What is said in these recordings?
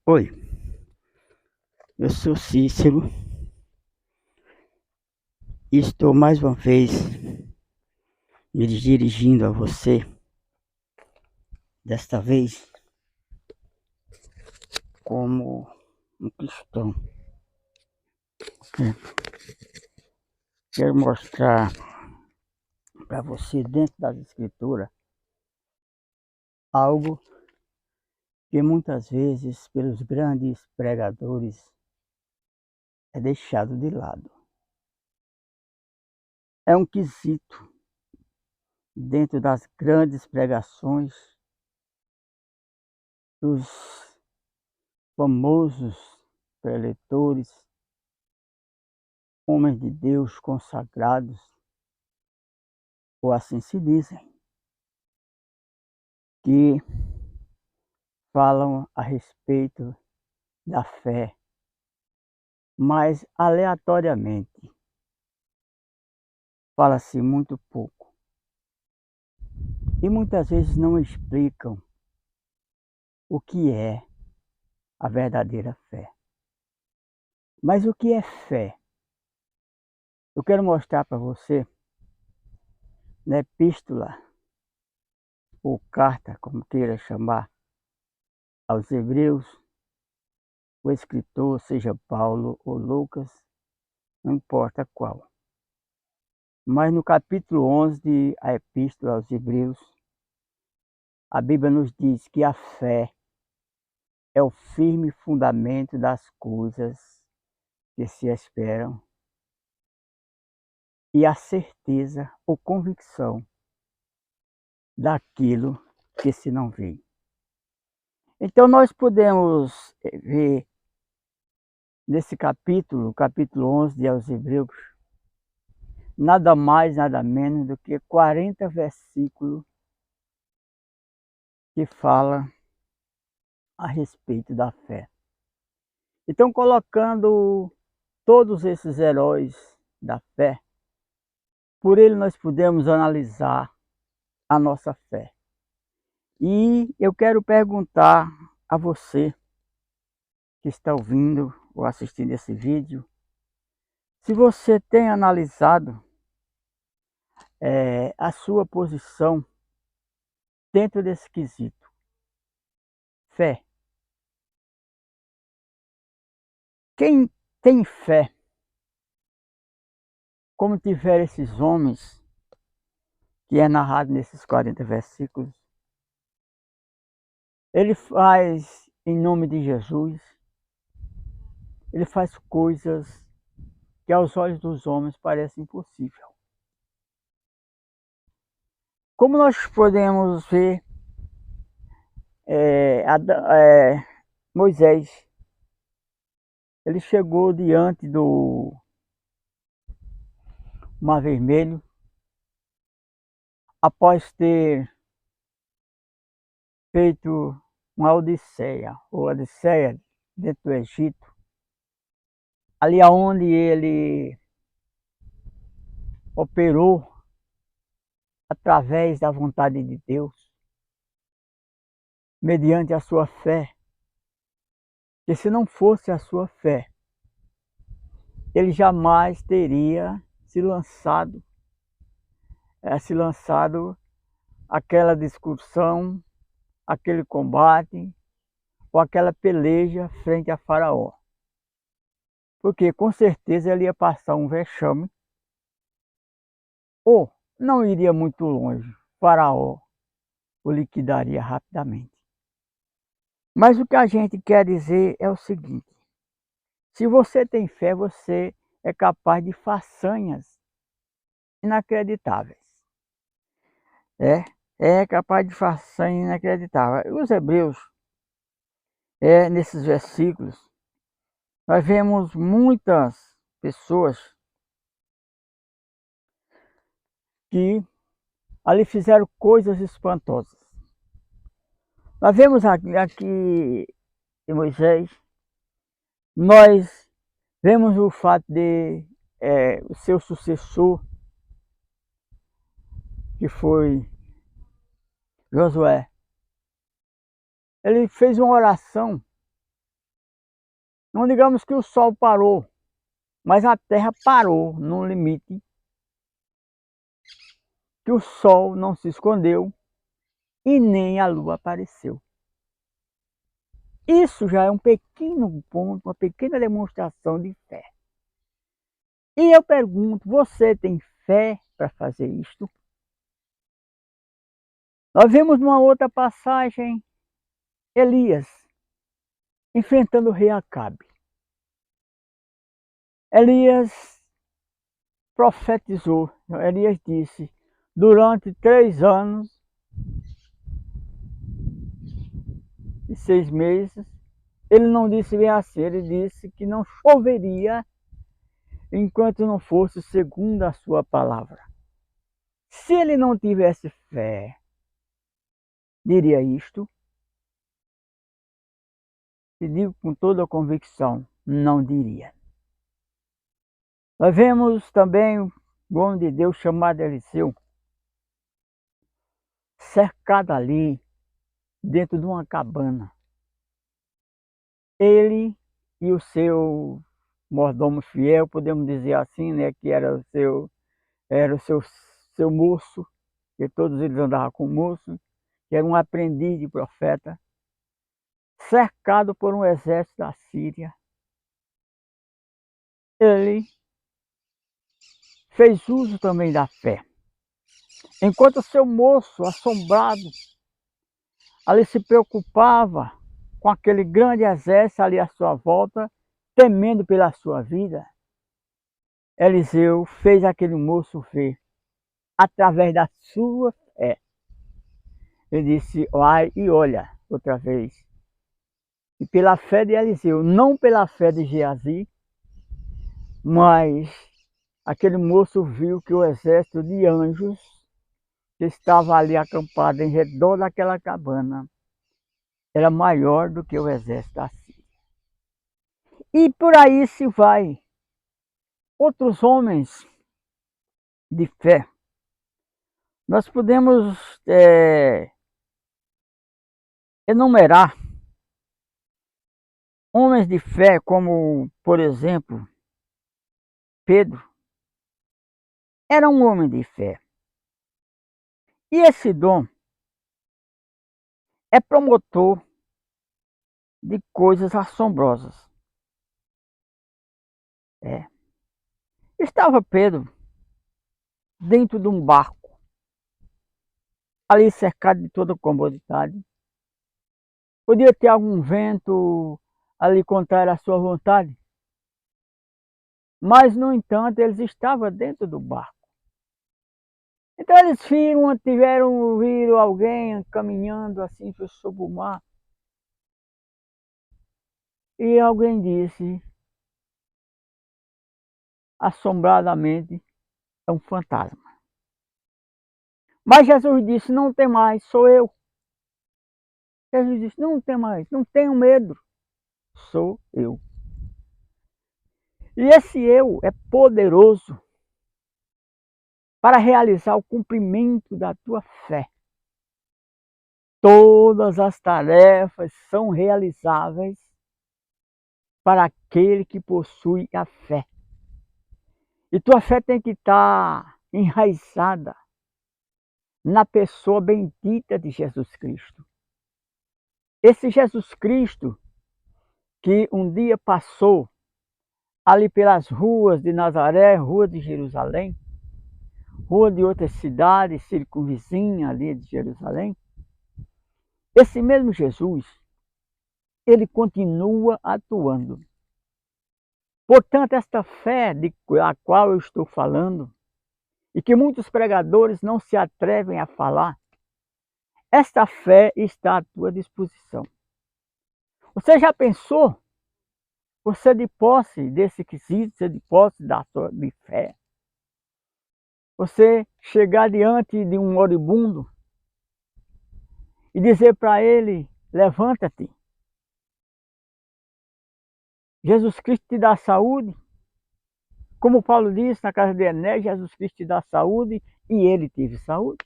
Oi, eu sou Cícero e estou mais uma vez me dirigindo a você, desta vez como um cristão. Quero mostrar para você, dentro das Escrituras, algo que muitas vezes, pelos grandes pregadores, é deixado de lado. É um quesito dentro das grandes pregações dos famosos preletores, homens de Deus consagrados, ou assim se dizem, que falam a respeito da fé, mas aleatoriamente, fala-se muito pouco. E muitas vezes não explicam o que é a verdadeira fé. Mas o que é fé? Eu quero mostrar para você, na epístola, ou carta, como queira chamar, aos Hebreus, o escritor, seja Paulo ou Lucas, não importa qual. Mas no capítulo 11 de a epístola aos Hebreus, a Bíblia nos diz que a fé é o firme fundamento das coisas que se esperam e a certeza ou convicção daquilo que se não vê. Então nós podemos ver nesse capítulo 11 de aos Hebreus, nada mais, nada menos do que 40 versículos que fala a respeito da fé. Então, colocando todos esses heróis da fé, por ele nós podemos analisar a nossa fé. E eu quero perguntar a você que está ouvindo ou assistindo esse vídeo, se você tem analisado a sua posição dentro desse quesito. Fé. Quem tem fé, como tiveram esses homens, que é narrado nesses 40 versículos, ele faz em nome de Jesus, ele faz coisas que aos olhos dos homens parecem impossível. Como nós podemos ver, Moisés, ele chegou diante do Mar Vermelho, após ter feito uma odisseia, ou odisseia dentro do Egito, ali aonde ele operou através da vontade de Deus, mediante a sua fé, que se não fosse a sua fé, ele jamais teria se lançado aquela discussão, aquele combate, ou aquela peleja frente a Faraó. Porque com certeza ele ia passar um vexame, ou não iria muito longe, Faraó o liquidaria rapidamente. Mas o que a gente quer dizer é o seguinte: se você tem fé, você é capaz de façanhas inacreditáveis. É capaz de façanhas inacreditáveis. Os Hebreus, nesses versículos, nós vemos muitas pessoas que ali fizeram coisas espantosas. Nós vemos aqui em Moisés, nós vemos o fato de o seu sucessor, que foi Josué, ele fez uma oração. Não digamos que o sol parou, mas a terra parou num limite que o sol não se escondeu e nem a lua apareceu. Isso já é um pequeno ponto, uma pequena demonstração de fé. E eu pergunto, você tem fé para fazer isto? Nós vimos numa outra passagem Elias enfrentando o rei Acabe. Elias profetizou, Elias disse, durante 3 anos e 6 meses, ele não disse bem assim, ele disse que não choveria enquanto não fosse segundo a sua palavra. Se ele não tivesse fé, diria isto? Te digo com toda a convicção, não diria. Nós vemos também o homem de Deus chamado Eliseu, cercado ali, dentro de uma cabana. Ele e o seu mordomo fiel, podemos dizer assim, né, que era o seu moço, que todos eles andavam com o moço, que era um aprendiz de profeta, cercado por um exército da Síria. Ele fez uso também da fé. Enquanto o seu moço, assombrado, ali se preocupava com aquele grande exército ali à sua volta, temendo pela sua vida, Eliseu fez aquele moço ver, através da sua fé. Ele disse, vai e olha outra vez. E pela fé de Eliseu, não pela fé de Geazi, mas aquele moço viu que o exército de anjos que estava ali acampado em redor daquela cabana era maior do que o exército da Síria. E por aí se vai. Outros homens de fé. Nós podemos enumerar homens de fé como, por exemplo, Pedro. Era um homem de fé. E esse dom é promotor de coisas assombrosas. Estava Pedro dentro de um barco, ali cercado de toda comodidade. Podia ter algum vento ali contrário à sua vontade, mas, no entanto, eles estavam dentro do barco. Então eles viram alguém caminhando assim sobre o mar. E alguém disse, assombradamente, é um fantasma. Mas Jesus disse, não tem mais, sou eu. Jesus disse, não tem mais, não tenho medo, sou eu. E esse eu é poderoso para realizar o cumprimento da tua fé. Todas as tarefas são realizáveis para aquele que possui a fé. E tua fé tem que estar enraizada na pessoa bendita de Jesus Cristo. Esse Jesus Cristo que um dia passou ali pelas ruas de Nazaré, rua de Jerusalém, rua de outras cidades circunvizinhas ali de Jerusalém, esse mesmo Jesus, ele continua atuando. Portanto, esta fé a qual eu estou falando, e que muitos pregadores não se atrevem a falar, esta fé está à tua disposição. Você já pensou? Você de posse desse quesito, você de posse de fé, você chegar diante de um moribundo e dizer para ele, levanta-te. Jesus Cristo te dá saúde. Como Paulo disse na casa de Enéas, Jesus Cristo te dá saúde e ele teve saúde.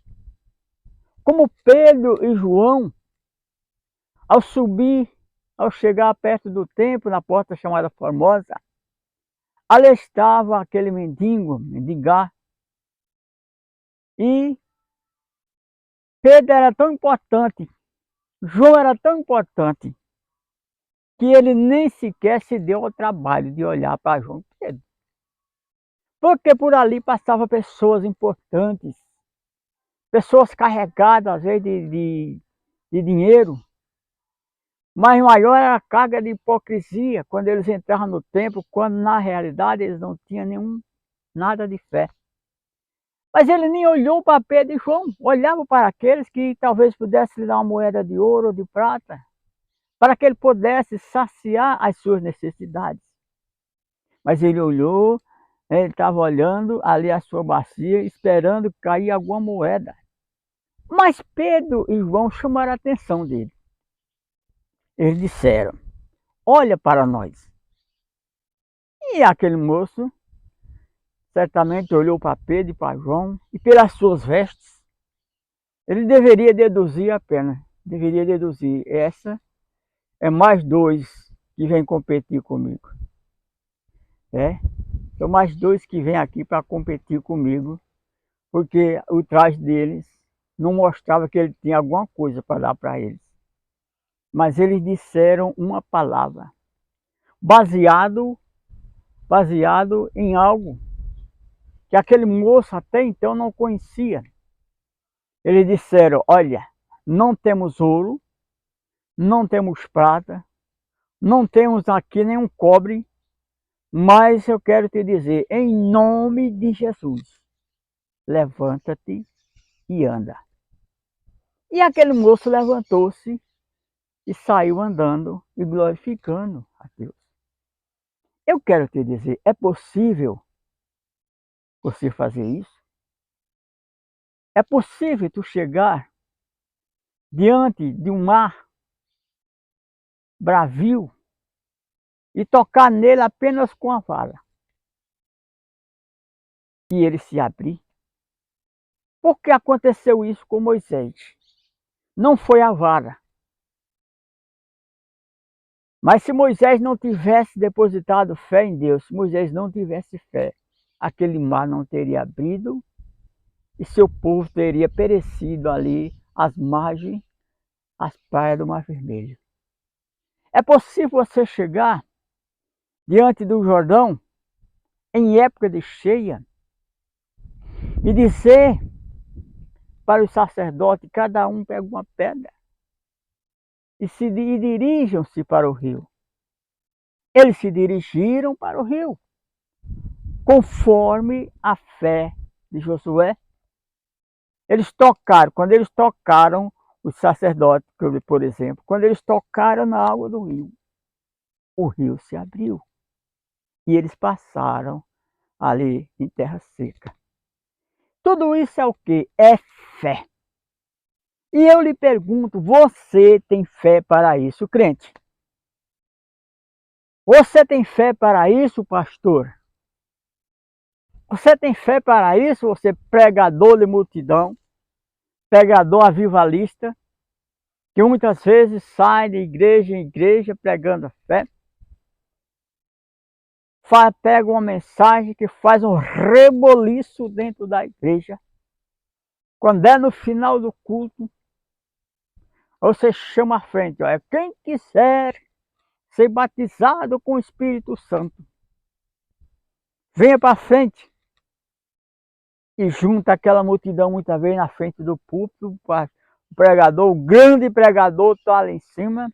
Como Pedro e João, Ao subir, ao chegar perto do templo, na porta chamada Formosa, ali estava aquele mendigar. E Pedro era tão importante, João era tão importante, que ele nem sequer se deu ao trabalho de olhar para João e Pedro. Porque por ali passavam pessoas importantes, pessoas carregadas, às vezes, de dinheiro, mas maior era a carga de hipocrisia quando eles entravam no templo, quando na realidade eles não tinham nada de fé. Mas ele nem olhou para Pedro e João, olhava para aqueles que talvez pudessem lhe dar uma moeda de ouro ou de prata, para que ele pudesse saciar as suas necessidades. Mas ele olhou, ele estava olhando ali a sua bacia, esperando cair alguma moeda. Mas Pedro e João chamaram a atenção dele. Eles disseram: olha para nós. E aquele moço certamente olhou para Pedro e para João, e pelas suas vestes, ele deveria deduzir apenas, essa é mais dois que vêm competir comigo. São mais dois que vêm aqui para competir comigo, porque o traje deles não mostrava que ele tinha alguma coisa para dar para eles. Mas eles disseram uma palavra, baseado em algo que aquele moço até então não conhecia. Eles disseram: olha, não temos ouro, não temos prata, não temos aqui nenhum cobre, mas eu quero te dizer, em nome de Jesus, levanta-te e anda. E aquele moço levantou-se e saiu andando e glorificando a Deus. Eu quero te dizer, é possível você fazer isso? É possível tu chegar diante de um mar bravio e tocar nele apenas com a vara e ele se abrir? Por que aconteceu isso com Moisés? Não foi a vara. Mas se Moisés não tivesse depositado fé em Deus, se Moisés não tivesse fé, aquele mar não teria abrido e seu povo teria perecido ali às margens, às praias do Mar Vermelho. É possível você chegar diante do Jordão em época de cheia e dizer para os sacerdotes: cada um pega uma pedra e dirijam-se para o rio. Eles se dirigiram para o rio, conforme a fé de Josué. Eles tocaram, quando eles tocaram, os sacerdotes, por exemplo, quando eles tocaram na água do rio, o rio se abriu e eles passaram ali em terra seca. Tudo isso é o quê? É fé. E eu lhe pergunto, você tem fé para isso, crente? Você tem fé para isso, pastor? Você tem fé para isso, você pregador de multidão, pregador avivalista, que muitas vezes sai de igreja em igreja pregando a fé? Pega uma mensagem que faz um reboliço dentro da igreja. Quando é no final do culto, você chama à frente: olha, quem quiser ser batizado com o Espírito Santo, venha para frente. E junta aquela multidão muitas vezes na frente do púlpito, o pregador, o grande pregador está ali em cima,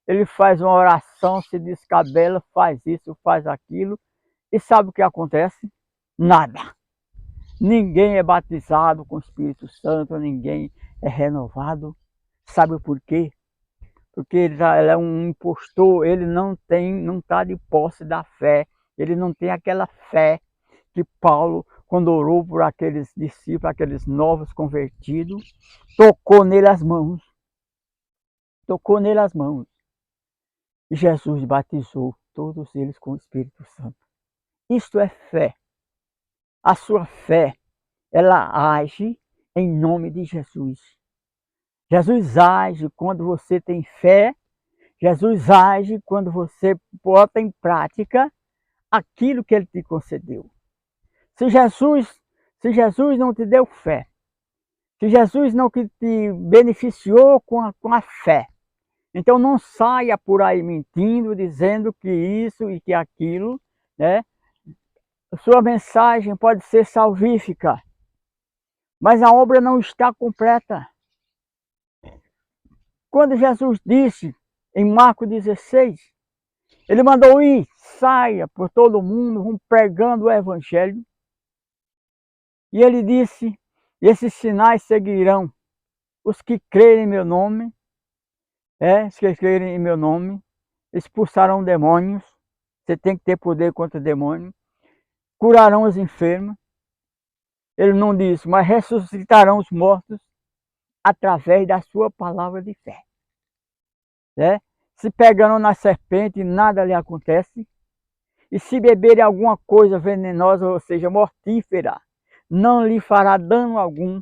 ele faz uma oração, se descabela, faz isso, faz aquilo, e sabe o que acontece? Nada. Ninguém é batizado com o Espírito Santo, ninguém é renovado. Sabe por quê? Porque ele é um impostor, ele não está de posse da fé, ele não tem aquela fé que Paulo, quando orou por aqueles discípulos, aqueles novos convertidos, tocou nele as mãos. Tocou nele as mãos. E Jesus batizou todos eles com o Espírito Santo. Isto é fé. A sua fé, ela age em nome de Jesus. Jesus age quando você tem fé. Jesus age quando você bota em prática aquilo que Ele te concedeu. Se Jesus, se Jesus não te deu fé, se Jesus não te beneficiou com a fé, então não saia por aí mentindo, dizendo que isso e que aquilo, né? Sua mensagem pode ser salvífica, mas a obra não está completa. Quando Jesus disse em Marcos 16, Ele mandou ir, saia por todo mundo, vão pregando o Evangelho. E Ele disse, esses sinais seguirão os que crerem em meu nome, os que crerem em meu nome, expulsarão demônios, você tem que ter poder contra o demônio, curarão os enfermos. Ele não disse, mas ressuscitarão os mortos através da sua palavra de fé. Se pegarão na serpente, nada lhe acontece. E se beberem alguma coisa venenosa, ou seja, mortífera, não lhe fará dano algum.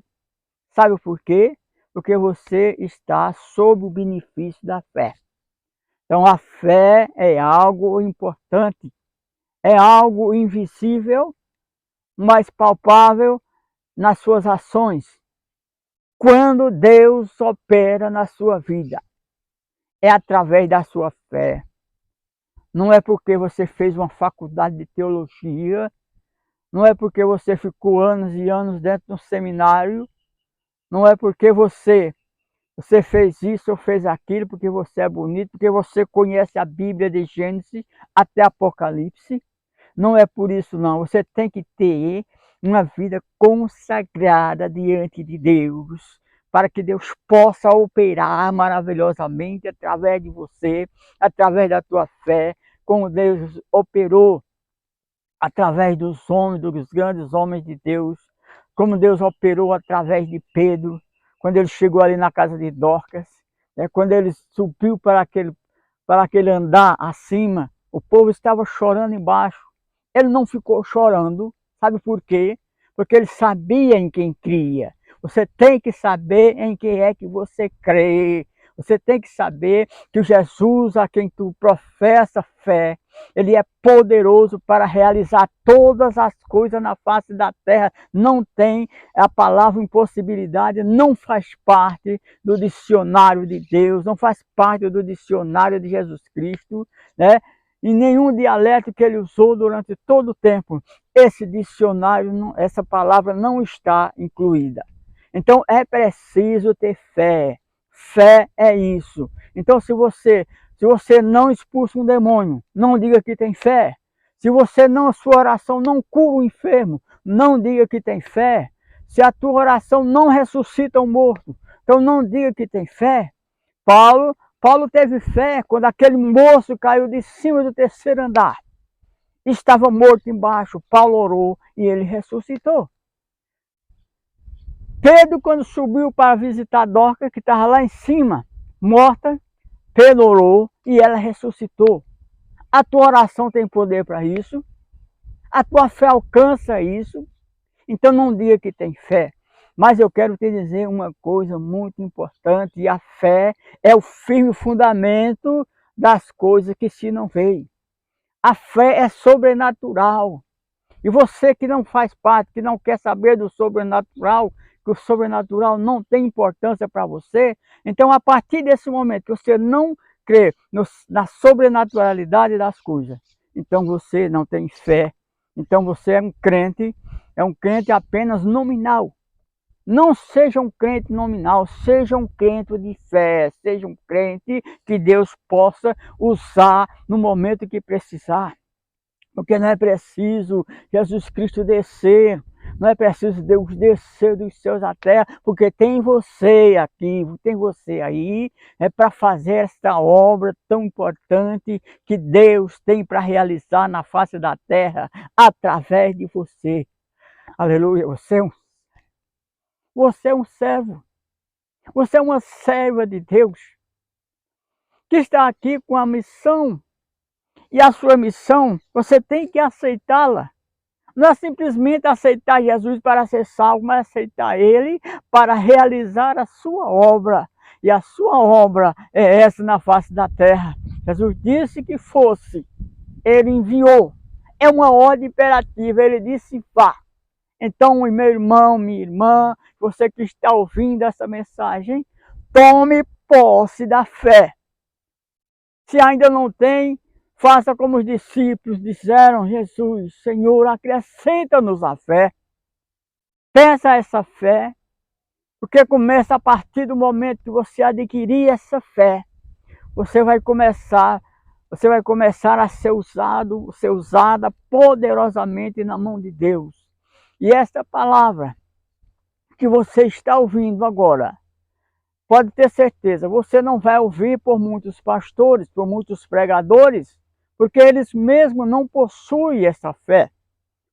Sabe por quê? Porque você está sob o benefício da fé. Então a fé é algo importante, é algo invisível, mas palpável nas suas ações. Quando Deus opera na sua vida, é através da sua fé. Não é porque você fez uma faculdade de teologia, não é porque você ficou anos e anos dentro de um seminário, não é porque você fez isso ou fez aquilo, porque você é bonito, porque você conhece a Bíblia de Gênesis até Apocalipse. Não é por isso não, você tem que ter uma vida consagrada diante de Deus, para que Deus possa operar maravilhosamente através de você, através da tua fé, como Deus operou através dos homens, dos grandes homens de Deus, como Deus operou através de Pedro, quando ele chegou ali na casa de Dorcas, quando ele subiu para aquele andar acima, o povo estava chorando embaixo. Ele não ficou chorando, sabe por quê? Porque ele sabia em quem cria. Você tem que saber em quem é que você crê. Você tem que saber que o Jesus a quem tu professa fé, Ele é poderoso para realizar todas as coisas na face da terra. Não tem a palavra impossibilidade, não faz parte do dicionário de Deus, não faz parte do dicionário de Jesus Cristo, né? Em nenhum dialeto que ele usou durante todo o tempo, esse dicionário, essa palavra não está incluída. Então é preciso ter fé. Fé é isso. Então se você não expulsa um demônio, não diga que tem fé. Se a sua oração não cura o enfermo, não diga que tem fé. Se a tua oração não ressuscita o morto, então não diga que tem fé. Paulo teve fé quando aquele moço caiu de cima do terceiro andar. Estava morto embaixo, Paulo orou e ele ressuscitou. Pedro, quando subiu para visitar Dorcas, que estava lá em cima, morta, Pedro orou e ela ressuscitou. A tua oração tem poder para isso. A tua fé alcança isso. Então não diga que tem fé. Mas eu quero te dizer uma coisa muito importante. E a fé é o firme fundamento das coisas que se não veem. A fé é sobrenatural. E você que não faz parte, que não quer saber do sobrenatural, que o sobrenatural não tem importância para você, então a partir desse momento que você não crê na sobrenaturalidade das coisas, então você não tem fé, então você é um crente apenas nominal. Não seja um crente nominal, seja um crente de fé, seja um crente que Deus possa usar no momento que precisar. Porque não é preciso Jesus Cristo descer, não é preciso Deus descer dos céus à terra, porque tem você aqui, tem você aí, para fazer esta obra tão importante que Deus tem para realizar na face da terra, através de você. Aleluia, você é um servo, você é uma serva de Deus, que está aqui com a missão, e a sua missão, você tem que aceitá-la. Não é simplesmente aceitar Jesus para ser salvo, mas aceitar Ele para realizar a sua obra. e a sua obra é essa na face da terra. Jesus disse que fosse, ele enviou. É uma ordem imperativa, ele disse vá. Então, meu irmão, minha irmã, você que está ouvindo essa mensagem, tome posse da fé. Se ainda não tem, faça como os discípulos disseram: Jesus, Senhor, acrescenta-nos a fé. Peça essa fé, porque começa a partir do momento que você adquirir essa fé, você vai começar a ser usada poderosamente na mão de Deus. E esta palavra que você está ouvindo agora, pode ter certeza, você não vai ouvir por muitos pastores, por muitos pregadores, porque eles mesmos não possuem essa fé,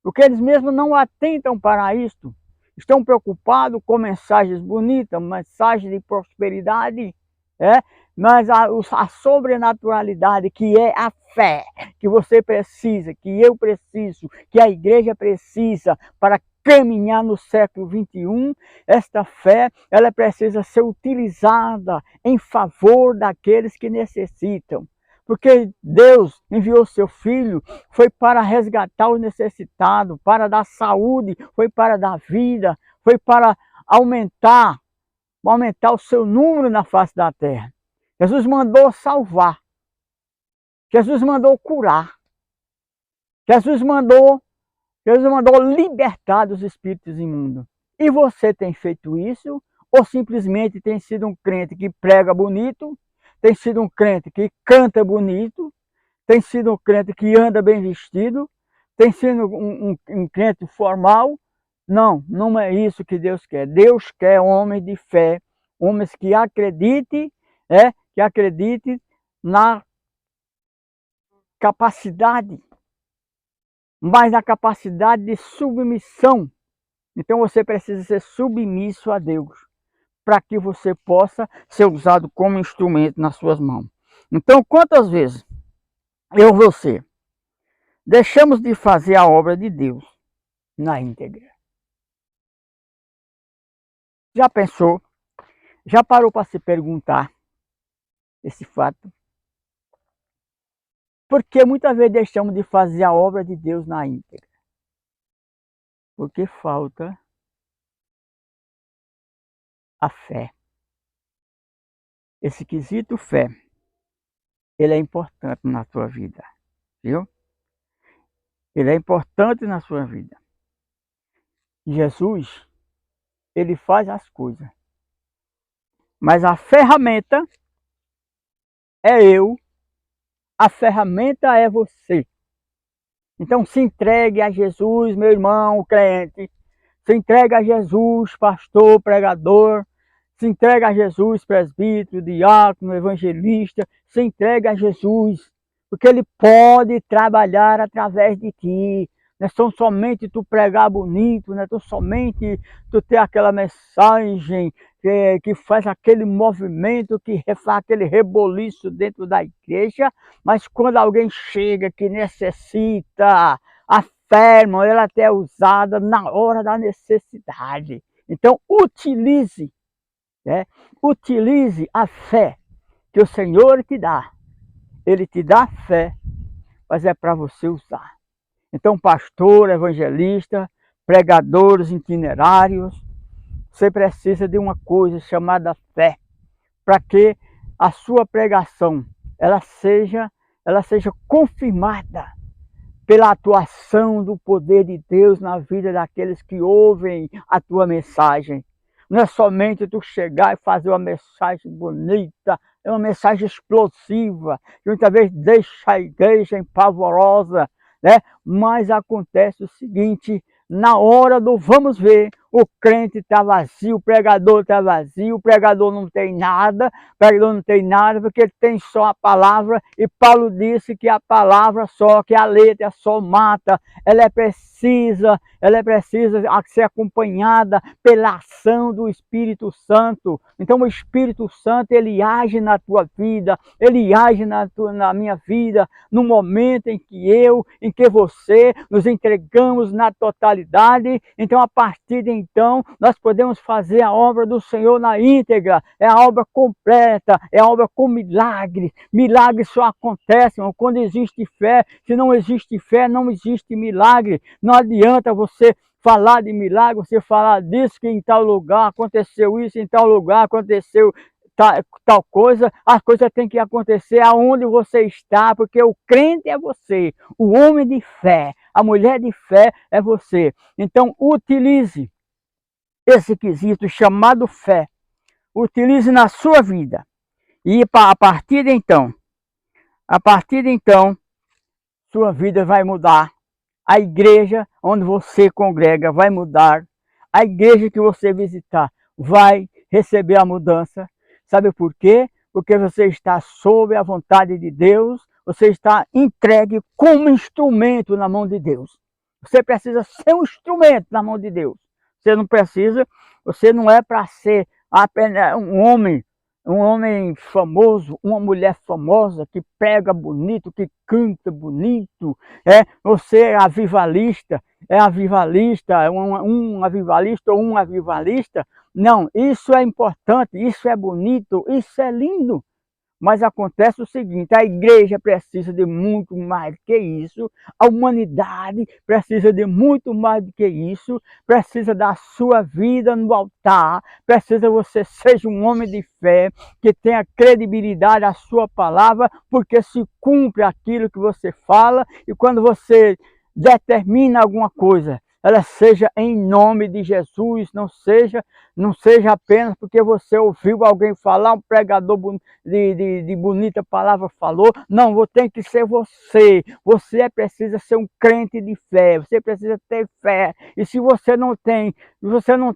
porque eles mesmos não atentam para isto. Estão preocupados com mensagens bonitas, mensagens de prosperidade, mas a sobrenaturalidade, que é a fé que você precisa, que eu preciso, que a igreja precisa para caminhar no século XXI, esta fé, ela precisa ser utilizada em favor daqueles que necessitam. Porque Deus enviou seu Filho, foi para resgatar os necessitados, para dar saúde, foi para dar vida, foi para aumentar o seu número na face da terra. Jesus mandou salvar, Jesus mandou curar, Jesus mandou libertar dos espíritos imundos. E você tem feito isso? Ou simplesmente tem sido um crente que prega bonito, tem sido um crente que canta bonito, tem sido um crente que anda bem vestido, tem sido um crente formal? Não, não é isso que Deus quer. Deus quer homens de fé, homens que acreditem, na capacidade, mas na capacidade de submissão. Então você precisa ser submisso a Deus, para que você possa ser usado como instrumento nas suas mãos. Então, quantas vezes eu e você deixamos de fazer a obra de Deus na íntegra? Já pensou? Já parou para se perguntar esse fato? Porque muitas vezes deixamos de fazer a obra de Deus na íntegra, porque falta a fé. Esse quesito fé, ele é importante na sua vida, viu? Ele é importante na sua vida. Jesus, ele faz as coisas, mas a ferramenta é eu, a ferramenta é você. Então se entregue a Jesus, meu irmão crente, se entregue a Jesus, pastor, pregador, se entregue a Jesus, presbítero, diácono, evangelista, se entregue a Jesus, porque Ele pode trabalhar através de ti. Não é somente tu pregar bonito, não é somente tu ter aquela mensagem que faz aquele movimento, que faz aquele reboliço dentro da igreja, mas quando alguém chega que necessita, a fé, irmão, ela até é usada na hora da necessidade. Então utilize a fé que o Senhor te dá. Ele te dá fé, mas é para você usar. Então, pastor, evangelista, pregadores itinerários, você precisa de uma coisa chamada fé, para que a sua pregação ela seja confirmada pela atuação do poder de Deus na vida daqueles que ouvem a tua mensagem. Não é somente tu chegar e fazer uma mensagem bonita, é uma mensagem explosiva, que muitas vezes deixa a igreja empavorosa, mas acontece o seguinte: na hora do vamos ver, o crente está vazio, o pregador está vazio, o pregador não tem nada, porque ele tem só a palavra, e Paulo disse que a palavra só, que a letra só mata, ela é precisa precisa ser acompanhada pela ação do Espírito Santo. Então o Espírito Santo, ele age na tua vida, ele age na minha vida, no momento em que você nos entregamos na totalidade. Então a partir de então, nós podemos fazer a obra do Senhor na íntegra, é a obra completa, é a obra com milagre. Milagre só acontece quando existe fé. Se não existe fé, não existe milagre. Não adianta você falar de milagre, você falar disso, que em tal lugar aconteceu isso, em tal lugar aconteceu tal coisa. As coisas têm que acontecer aonde você está, porque o crente é você, o homem de fé, a mulher de fé é você. Então utilize esse quesito chamado fé, utilize na sua vida, e a partir de então, sua vida vai mudar. A igreja onde você congrega vai mudar. A igreja que você visitar vai receber a mudança. Sabe por quê? Porque você está sob a vontade de Deus, você está entregue como instrumento na mão de Deus. Você precisa ser um instrumento na mão de Deus. Você não é para ser apenas um homem famoso, uma mulher famosa que prega bonito, que canta bonito. Você é avivalista, um avivalista ou um avivalista. Não, isso é importante, isso é bonito, isso é lindo. Mas acontece o seguinte, a igreja precisa de muito mais do que isso, a humanidade precisa de muito mais do que isso, precisa da sua vida no altar, precisa você seja um homem de fé, que tenha credibilidade à sua palavra, porque se cumpre aquilo que você fala, e quando você determina alguma coisa, ela seja em nome de Jesus, não seja apenas porque você ouviu alguém falar, um pregador de bonita palavra falou. Não, tem que ser você. Você precisa ser um crente de fé, você precisa ter fé. E se você não tem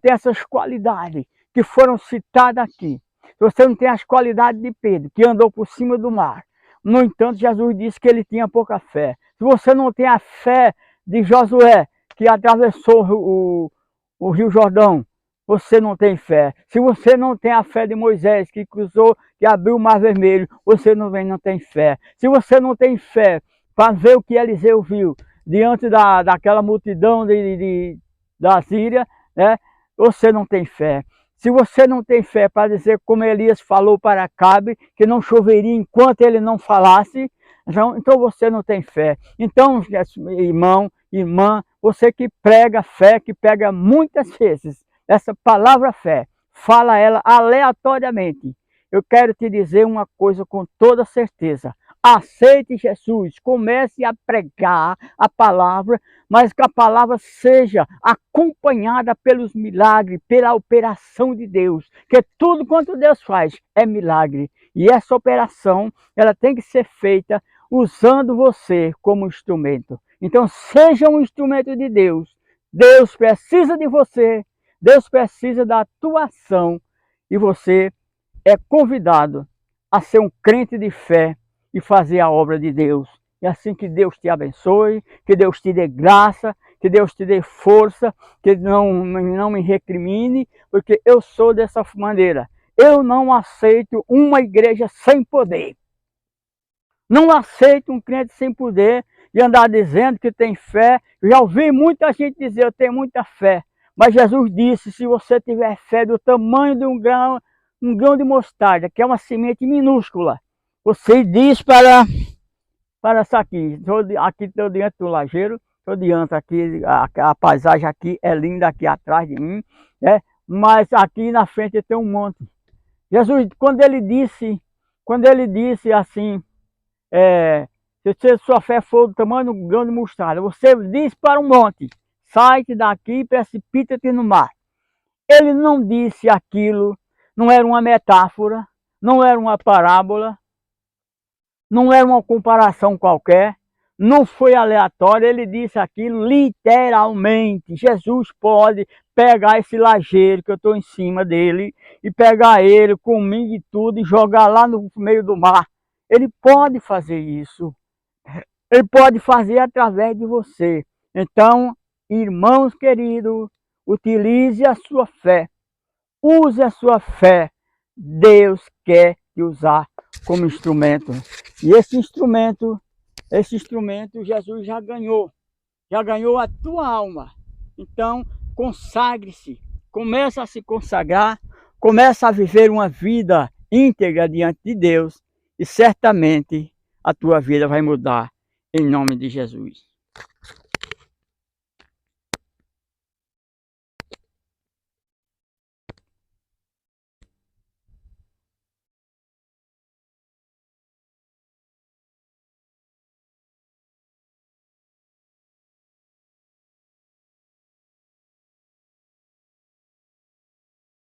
essas qualidades que foram citadas aqui, se você não tem as qualidades de Pedro, que andou por cima do mar, no entanto, Jesus disse que ele tinha pouca fé. Se você não tem a fé de Josué, que atravessou o Rio Jordão, você não tem fé. Se você não tem a fé de Moisés, que cruzou, que abriu o Mar Vermelho, você não tem fé. Se você não tem fé para ver o que Eliseu viu diante daquela multidão da Síria, né, você não tem fé. Se você não tem fé para dizer como Elias falou para Acabe, que não choveria enquanto ele não falasse, então você não tem fé. Então, irmão, irmã, você que prega fé, que pega muitas vezes essa palavra fé, fala ela aleatoriamente. Eu quero te dizer uma coisa com toda certeza. Aceite Jesus, comece a pregar a palavra, mas que a palavra seja acompanhada pelos milagres, pela operação de Deus, que tudo quanto Deus faz é milagre. E essa operação, ela tem que ser feita usando você como instrumento. Então seja um instrumento de Deus. Deus precisa de você, Deus precisa da tua ação, e você é convidado a ser um crente de fé e fazer a obra de Deus. E assim que Deus te abençoe, que Deus te dê graça, que Deus te dê força, que não me recrimine, porque eu sou dessa maneira. Eu não aceito uma igreja sem poder. Não aceito um crente sem poder e andar dizendo que tem fé. Eu já ouvi muita gente dizer, eu tenho muita fé. Mas Jesus disse, se você tiver fé do tamanho de um grão de mostarda, que é uma semente minúscula, você diz para essa aqui, aqui estou diante do lajeiro, estou diante aqui, a paisagem aqui é linda aqui atrás de mim, mas aqui na frente tem um monte. Jesus, quando ele disse assim, se sua fé for do tamanho de um grão de mostarda, você diz para um monte, sai-te daqui e precipita-te no mar. Ele não disse aquilo, não era uma metáfora, não era uma parábola, não era uma comparação qualquer, não foi aleatório, ele disse aquilo literalmente. Jesus pode pegar esse lajeiro que eu estou em cima dele e pegar ele comigo e tudo e jogar lá no meio do mar. Ele pode fazer isso. Ele pode fazer através de você. Então, Irmãos queridos, utilize a sua fé. Use a sua fé. Deus quer te usar como instrumento. E esse instrumento Jesus já ganhou. Já ganhou a tua alma. Então, consagre-se. Começa a se consagrar. Começa a viver uma vida íntegra diante de Deus. E certamente a tua vida vai mudar em nome de Jesus.